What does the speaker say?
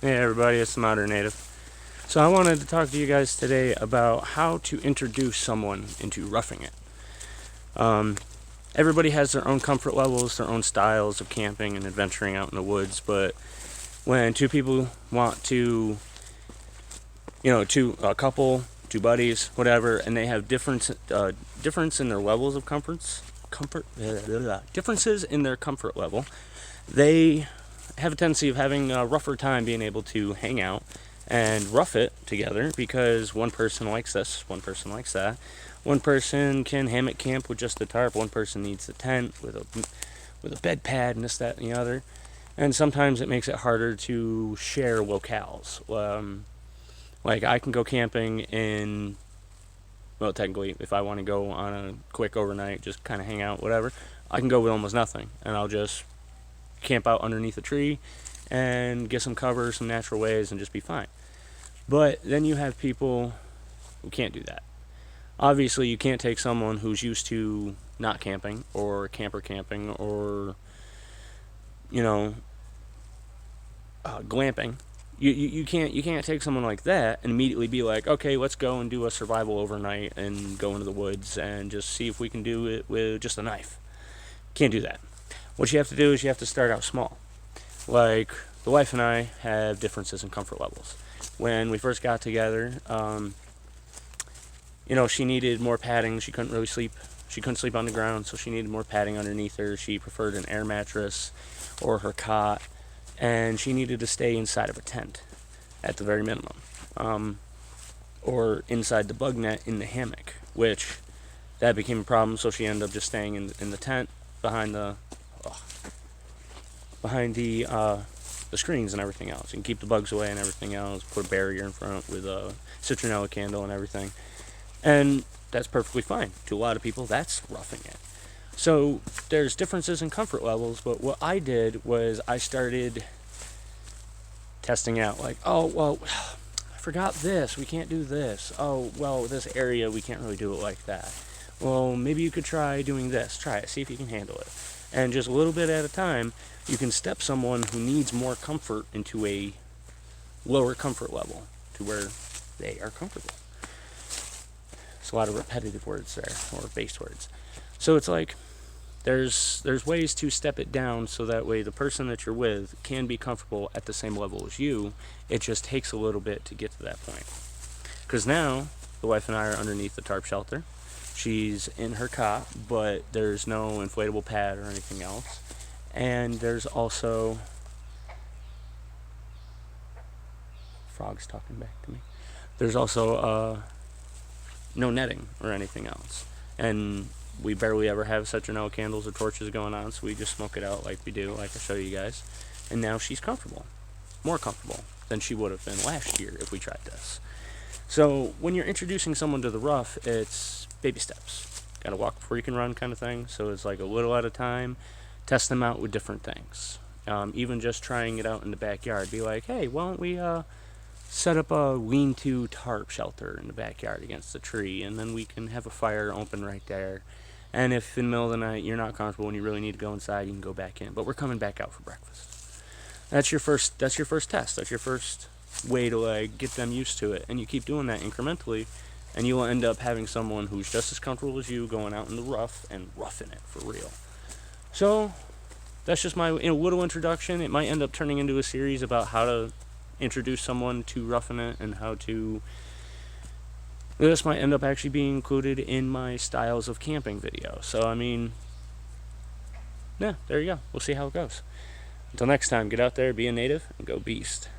Hey everybody, it's the Modern Native. So I wanted to talk to you guys today about how to introduce someone into roughing it. Um, Everybody has their own comfort levels, their own styles of camping and adventuring out in the woods, but when two people want to, a couple, two buddies, whatever, and they have difference in their levels of differences in their comfort level, they have a tendency of having a rougher time being able to hang out and rough it together because one person likes this, one person likes that. One person can hammock camp with just the tarp, one person needs a tent with a bed pad and this, that, and the other. And sometimes it makes it harder to share locales. Like I can go camping in, well, technically, if I want to go on a quick overnight, just kind of hang out, whatever, I can go with almost nothing, and I'll just camp out underneath a tree and get some cover, some natural ways, and just be fine. But then you have people who can't do that. Obviously, you can't take someone who's used to not camping or camper camping or, glamping. You can't take someone like that and immediately be like, okay, let's go and do a survival overnight and go into the woods and just see if we can do it with just a knife. Can't do that. What you have to do is you have to start out small. Like the wife and I have differences in comfort levels. When we first got together, she needed more padding. She couldn't really sleep. She couldn't sleep on the ground, so she needed more padding underneath her. She preferred an air mattress or her cot, and she needed to stay inside of a tent at the very minimum, or inside the bug net in the hammock, which that became a problem. So she ended up just staying in the tent behind the screens and everything else. You can keep the bugs away and everything else. Put a barrier in front with a citronella candle and everything. And that's perfectly fine. To a lot of people, that's roughing it. So there's differences in comfort levels, but what I did was I started testing out, like, oh, well, I forgot this. We can't do this. Oh, well, this area, we can't really do it like that. Well, maybe you could try doing this. Try it. See if you can handle it. And just a little bit at a time, you can step someone who needs more comfort into a lower comfort level to where they are comfortable. It's a lot of repetitive words there, or base words. So it's like there's ways to step it down so that way the person that you're with can be comfortable at the same level as you. It just takes a little bit to get to that point. Because now the wife and I are underneath the tarp shelter. She's in her cot, but there's no inflatable pad or anything else. And there's also frogs talking back to me. There's also no netting or anything else. And we barely ever have citronella candles or torches going on, so we just smoke it out like we do, like I show you guys. And now she's comfortable. More comfortable than she would have been last year if we tried this. So when you're introducing someone to the rough, it's baby steps. Gotta walk before you can run kind of thing. So it's like a little at a time. Test them out with different things. Even just trying it out in the backyard. Be like, hey, why don't we set up a lean-to tarp shelter in the backyard against the tree, and then we can have a fire open right there. And if in the middle of the night you're not comfortable and you really need to go inside, you can go back in. But we're coming back out for breakfast. That's your first test. That's your first way to get them used to it. And you keep doing that incrementally, and you'll end up having someone who's just as comfortable as you going out in the rough and roughing it for real. So that's just my little introduction. It might end up turning into a series about how to introduce someone to roughing it and how to. This might end up actually being included in my styles of camping video. So yeah, there you go. We'll see how it goes. Until next time, get out there, be a native, and go beast.